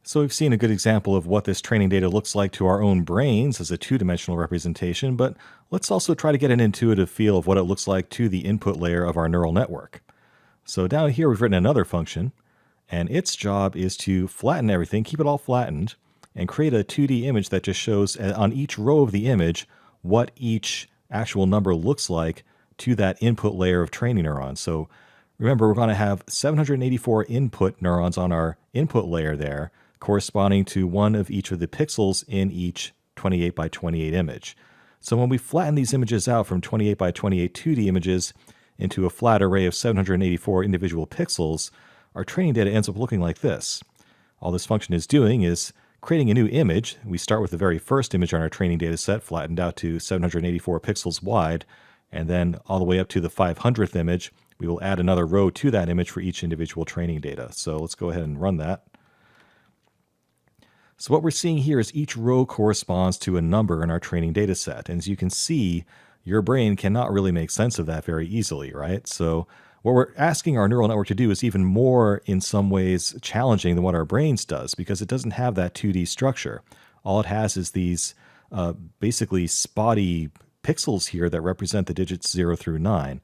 So we've seen a good example of what this training data looks like to our own brains as a two-dimensional representation, but let's also try to get an intuitive feel of what it looks like to the input layer of our neural network. So down here we've written another function, and its job is to flatten everything, keep it all flattened, and create a 2D image that just shows on each row of the image what each actual number looks like to that input layer of training neurons. So remember, we're going to have 784 input neurons on our input layer there, corresponding to one of each of the pixels in each 28 by 28 image. So when we flatten these images out from 28 by 28 2D images into a flat array of 784 individual pixels, our training data ends up looking like this. All this function is doing is creating a new image. We start with the very first image on our training data set, flattened out to 784 pixels wide, and then all the way up to the 500th image, we will add another row to that image for each individual training data. So let's go ahead and run that. So what we're seeing here is each row corresponds to a number in our training data set. And as you can see, your brain cannot really make sense of that very easily, right? So what we're asking our neural network to do is even more, in some ways, challenging than what our brains does, because it doesn't have that 2D structure. All it has is these basically spotty pixels here that represent the digits 0 through 9.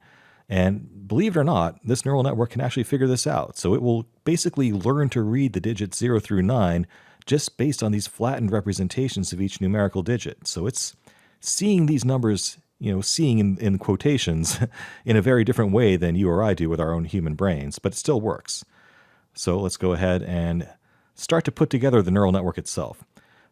And believe it or not, this neural network can actually figure this out. So it will basically learn to read the digits 0 through 9 just based on these flattened representations of each numerical digit. So it's seeing these numbers, seeing in quotations in a very different way than you or I do with our own human brains, but it still works. So let's go ahead and start to put together the neural network itself.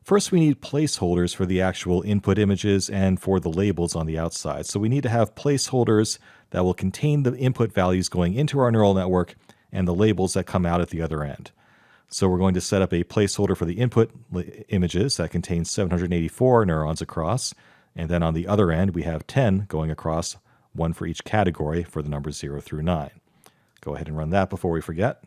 First, we need placeholders for the actual input images and for the labels on the outside. So we need to have placeholders that will contain the input values going into our neural network and the labels that come out at the other end. So we're going to set up a placeholder for the input images that contains 784 neurons across. And then on the other end, we have 10 going across, one for each category for the numbers 0 through 9. Go ahead and run that before we forget.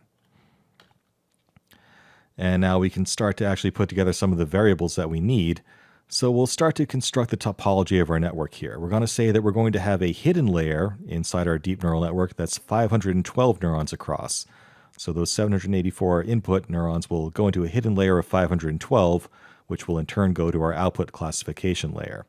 And now we can start to actually put together some of the variables that we need. So we'll start to construct the topology of our network here. We're going to say that we're going to have a hidden layer inside our deep neural network that's 512 neurons across. So those 784 input neurons will go into a hidden layer of 512, which will in turn go to our output classification layer.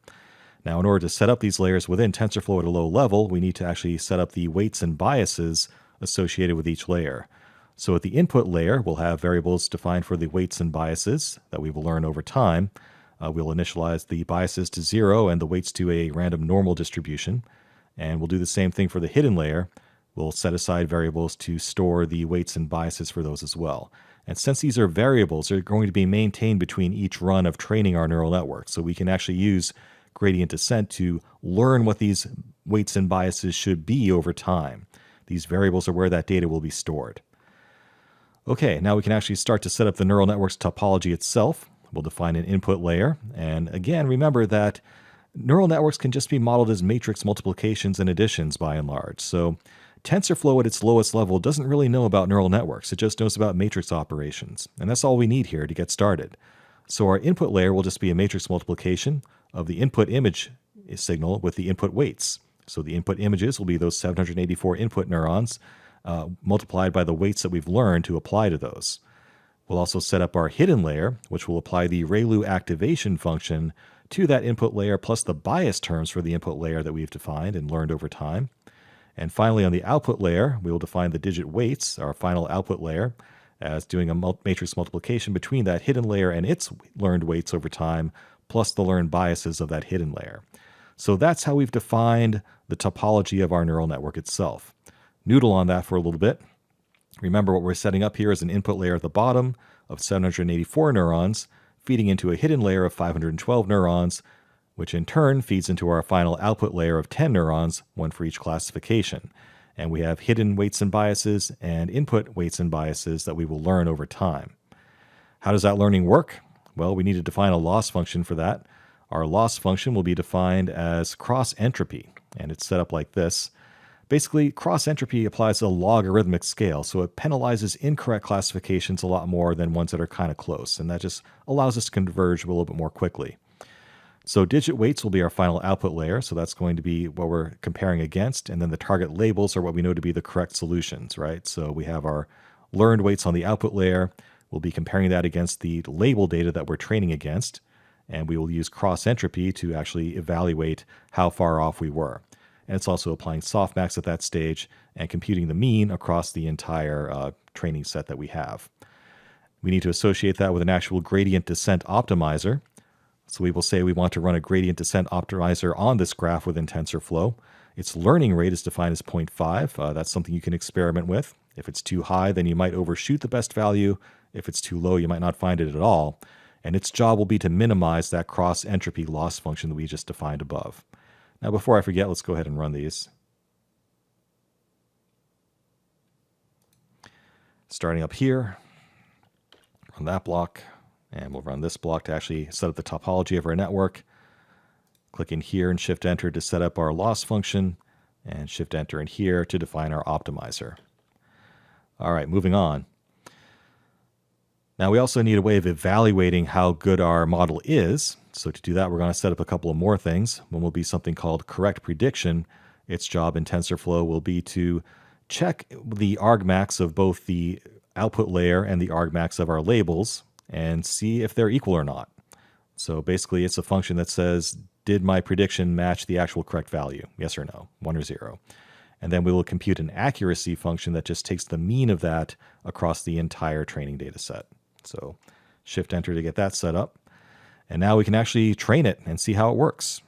Now, in order to set up these layers within TensorFlow at a low level, we need to actually set up the weights and biases associated with each layer. So at the input layer, we'll have variables defined for the weights and biases that we will learn over time. We'll initialize the biases to 0 and the weights to a random normal distribution. And we'll do the same thing for the hidden layer. We'll set aside variables to store the weights and biases for those as well. And since these are variables, they're going to be maintained between each run of training our neural network. So we can actually use gradient descent to learn what these weights and biases should be over time. These variables are where that data will be stored. Okay, now we can actually start to set up the neural network's topology itself. We'll define an input layer. And again, remember that neural networks can just be modeled as matrix multiplications and additions by and large. So TensorFlow at its lowest level doesn't really know about neural networks. It just knows about matrix operations. And that's all we need here to get started. So our input layer will just be a matrix multiplication of the input image signal with the input weights. So the input images will be those 784 input neurons multiplied by the weights that we've learned to apply to those. We'll also set up our hidden layer, which will apply the ReLU activation function to that input layer plus the bias terms for the input layer that we've defined and learned over time. And finally, on the output layer, we will define the digit weights, our final output layer, as doing a matrix multiplication between that hidden layer and its learned weights over time, plus the learned biases of that hidden layer. So that's how we've defined the topology of our neural network itself. Noodle on that for a little bit. Remember, what we're setting up here is an input layer at the bottom of 784 neurons, feeding into a hidden layer of 512 neurons, which in turn feeds into our final output layer of 10 neurons, one for each classification. And we have hidden weights and biases and input weights and biases that we will learn over time. How does that learning work? Well, we need to define a loss function for that. Our loss function will be defined as cross entropy, and it's set up like this. Basically, cross entropy applies a logarithmic scale, so it penalizes incorrect classifications a lot more than ones that are kind of close, and that just allows us to converge a little bit more quickly. So digit weights will be our final output layer, so that's going to be what we're comparing against, and then the target labels are what we know to be the correct solutions, right? So we have our learned weights on the output layer, We'll be comparing that against the label data that we're training against, and we will use cross entropy to actually evaluate how far off we were. And it's also applying softmax at that stage and computing the mean across the entire training set that we have. We need to associate that with an actual gradient descent optimizer. So we will say we want to run a gradient descent optimizer on this graph within TensorFlow. Its learning rate is defined as 0.5. That's something you can experiment with. If it's too high, then you might overshoot the best value. If it's too low, you might not find it at all. And its job will be to minimize that cross entropy loss function that we just defined above. Now, before I forget, let's go ahead and run these. Starting up here, run that block, and we'll run this block to actually set up the topology of our network. Click in here and Shift-Enter to set up our loss function, and Shift-Enter in here to define our optimizer. All right, moving on. Now we also need a way of evaluating how good our model is. So to do that, we're going to set up a couple of more things. One will be something called correct prediction. Its job in TensorFlow will be to check the argmax of both the output layer and the argmax of our labels and see if they're equal or not. So basically, it's a function that says, did my prediction match the actual correct value? Yes or no, 1 or 0. And then we will compute an accuracy function that just takes the mean of that across the entire training data set. So Shift-Enter to get that set up. And now we can actually train it and see how it works.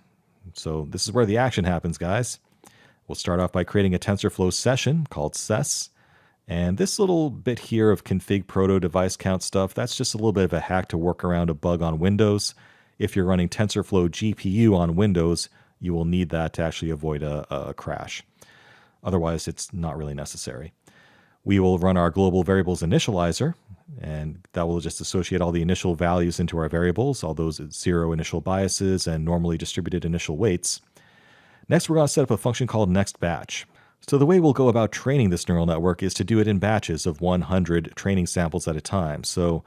So this is where the action happens, guys. We'll start off by creating a TensorFlow session called ses. And this little bit here of config proto device count stuff, that's just a little bit of a hack to work around a bug on Windows. If you're running TensorFlow GPU on Windows, you will need that to actually avoid a crash. Otherwise, it's not really necessary. We will run our global variables initializer, and that will just associate all the initial values into our variables, all those 0 initial biases and normally distributed initial weights. Next, we're going to set up a function called nextBatch. So the way we'll go about training this neural network is to do it in batches of 100 training samples at a time. So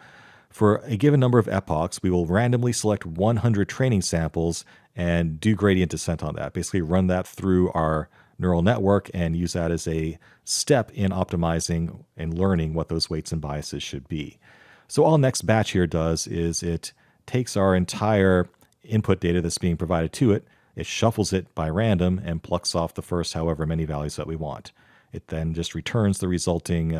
for a given number of epochs, we will randomly select 100 training samples and do gradient descent on that. Basically run that through our neural network and use that as a step in optimizing and learning what those weights and biases should be. So all nextBatch here does is it takes our entire input data that's being provided to it, it shuffles it by random and plucks off the first however many values that we want. It then just returns the resulting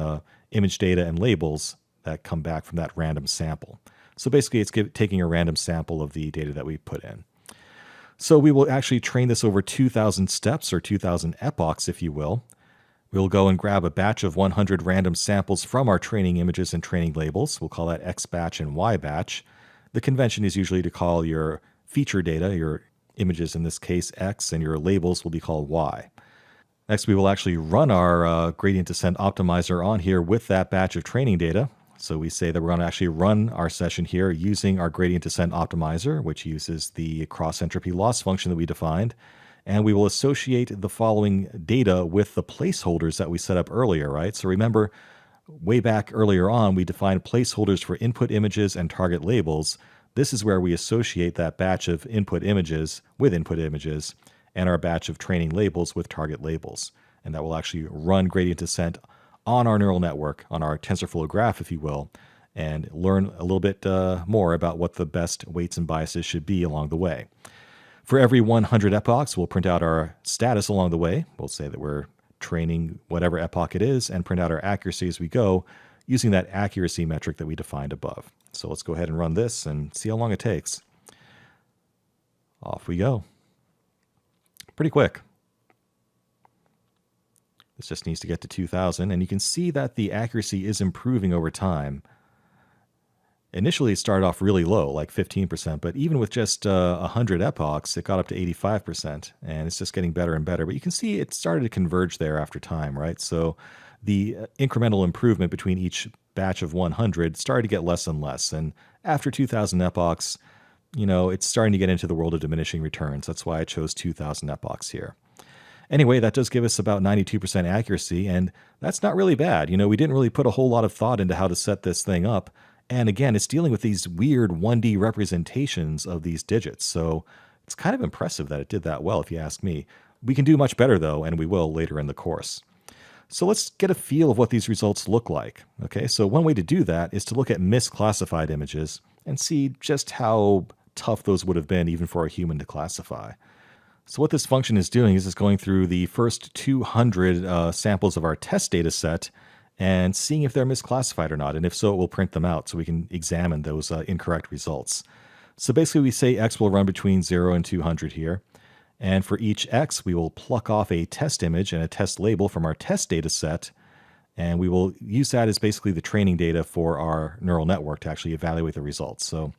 image data and labels that come back from that random sample. So basically it's taking a random sample of the data that we put in. So we will actually train this over 2,000 steps or 2,000 epochs, if you will. We'll go and grab a batch of 100 random samples from our training images and training labels. We'll call that X batch and Y batch. The convention is usually to call your feature data, your images in this case X, and your labels will be called Y. Next, we will actually run our gradient descent optimizer on here with that batch of training data. So we say that we're going to actually run our session here using our gradient descent optimizer, which uses the cross entropy loss function that we defined. And we will associate the following data with the placeholders that we set up earlier, right? So remember, way back earlier on, we defined placeholders for input images and target labels. This is where we associate that batch of input images with input images and our batch of training labels with target labels. And that will actually run gradient descent on our neural network, on our TensorFlow graph, if you will, and learn a little bit more about what the best weights and biases should be along the way. For every 100 epochs, we'll print out our status along the way. We'll say that we're training whatever epoch it is and print out our accuracy as we go using that accuracy metric that we defined above. So let's go ahead and run this and see how long it takes. Off we go. Pretty quick. This just needs to get to 2,000, and you can see that the accuracy is improving over time. Initially, it started off really low, like 15%, but even with just 100 epochs, it got up to 85%, and it's just getting better and better. But you can see it started to converge there after time, right? So the incremental improvement between each batch of 100 started to get less and less, and after 2,000 epochs, you know, it's starting to get into the world of diminishing returns. That's why I chose 2,000 epochs here. Anyway, that does give us about 92% accuracy, and that's not really bad. You know, we didn't really put a whole lot of thought into how to set this thing up. And again, it's dealing with these weird 1D representations of these digits. So it's kind of impressive that it did that well, if you ask me. We can do much better, though, and we will later in the course. So let's get a feel of what these results look like. Okay, so one way to do that is to look at misclassified images and see just how tough those would have been even for a human to classify. So what this function is doing is it's going through the first 200 samples of our test data set and seeing if they're misclassified or not. And if so, it will print them out so we can examine those incorrect results. So basically we say x will run between 0 and 200 here. And for each x, we will pluck off a test image and a test label from our test data set. And we will use that as basically the training data for our neural network to actually evaluate the results. So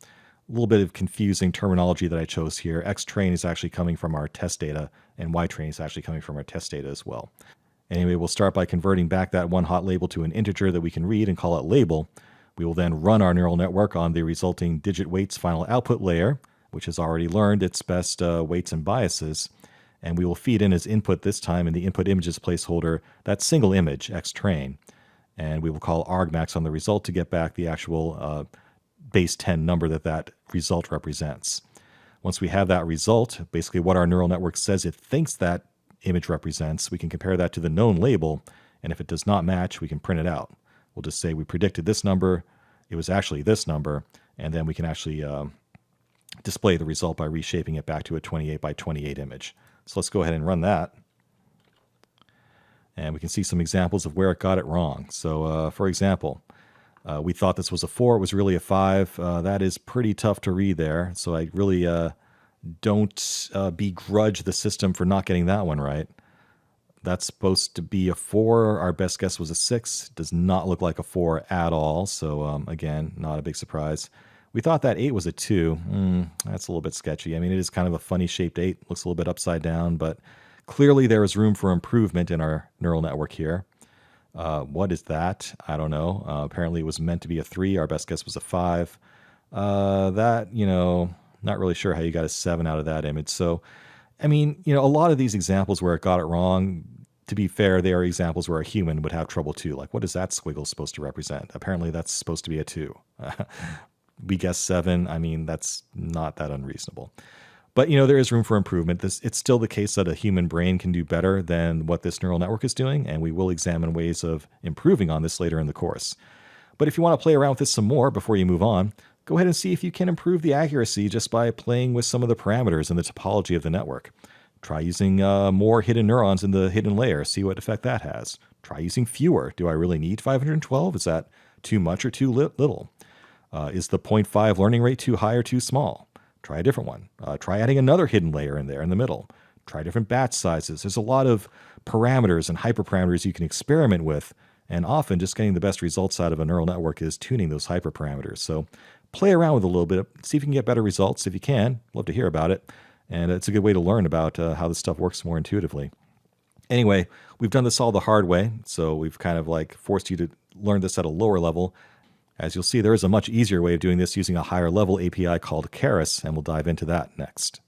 a little bit of confusing terminology that I chose here. X-train is actually coming from our test data, and Y-train is actually coming from our test data as well. Anyway, we'll start by converting back that one hot label to an integer that we can read and call it label. We will then run our neural network on the resulting digit weights final output layer, which has already learned its best weights and biases. And we will feed in as input this time in the input images placeholder that single image, X-train. And we will call argmax on the result to get back the actual base 10 number that result represents. Once we have that result, basically what our neural network says it thinks that image represents, we can compare that to the known label, and if it does not match, we can print it out. We'll just say we predicted this number, it was actually this number, and then we can actually display the result by reshaping it back to a 28 by 28 image. So let's go ahead and run that. And we can see some examples of where it got it wrong. So for example, we thought this was a 4, it was really a 5. That is pretty tough to read there, so I really don't begrudge the system for not getting that one right. That's supposed to be a 4. Our best guess was a 6. Does not look like a 4 at all, so again, not a big surprise. We thought that 8 was a 2. That's a little bit sketchy. I mean, it is kind of a funny shaped 8. Looks a little bit upside down, but clearly there is room for improvement in our neural network here. What is that? I don't know. Apparently it was meant to be a 3. Our best guess was a 5. Not really sure how you got a 7 out of that image. So, I mean, a lot of these examples where it got it wrong, to be fair, they are examples where a human would have trouble too. Like, what is that squiggle supposed to represent? Apparently that's supposed to be a 2. We guess 7. I mean, that's not that unreasonable. But, there is room for improvement. It's still the case that a human brain can do better than what this neural network is doing, and we will examine ways of improving on this later in the course. But if you want to play around with this some more before you move on, go ahead and see if you can improve the accuracy just by playing with some of the parameters and the topology of the network. Try using more hidden neurons in the hidden layer, see what effect that has. Try using fewer. Do I really need 512? Is that too much or too little? Is the 0.5 learning rate too high or too small? Try a different one. Try adding another hidden layer in there in the middle. Try different batch sizes. There's a lot of parameters and hyperparameters you can experiment with, and often just getting the best results out of a neural network is tuning those hyperparameters. So play around with a little bit, see if you can get better results. If you can, love to hear about it. And it's a good way to learn about how this stuff works more intuitively. Anyway, we've done this all the hard way, so we've kind of like forced you to learn this at a lower level. As you'll see, there is a much easier way of doing this using a higher level API called Keras, and we'll dive into that next.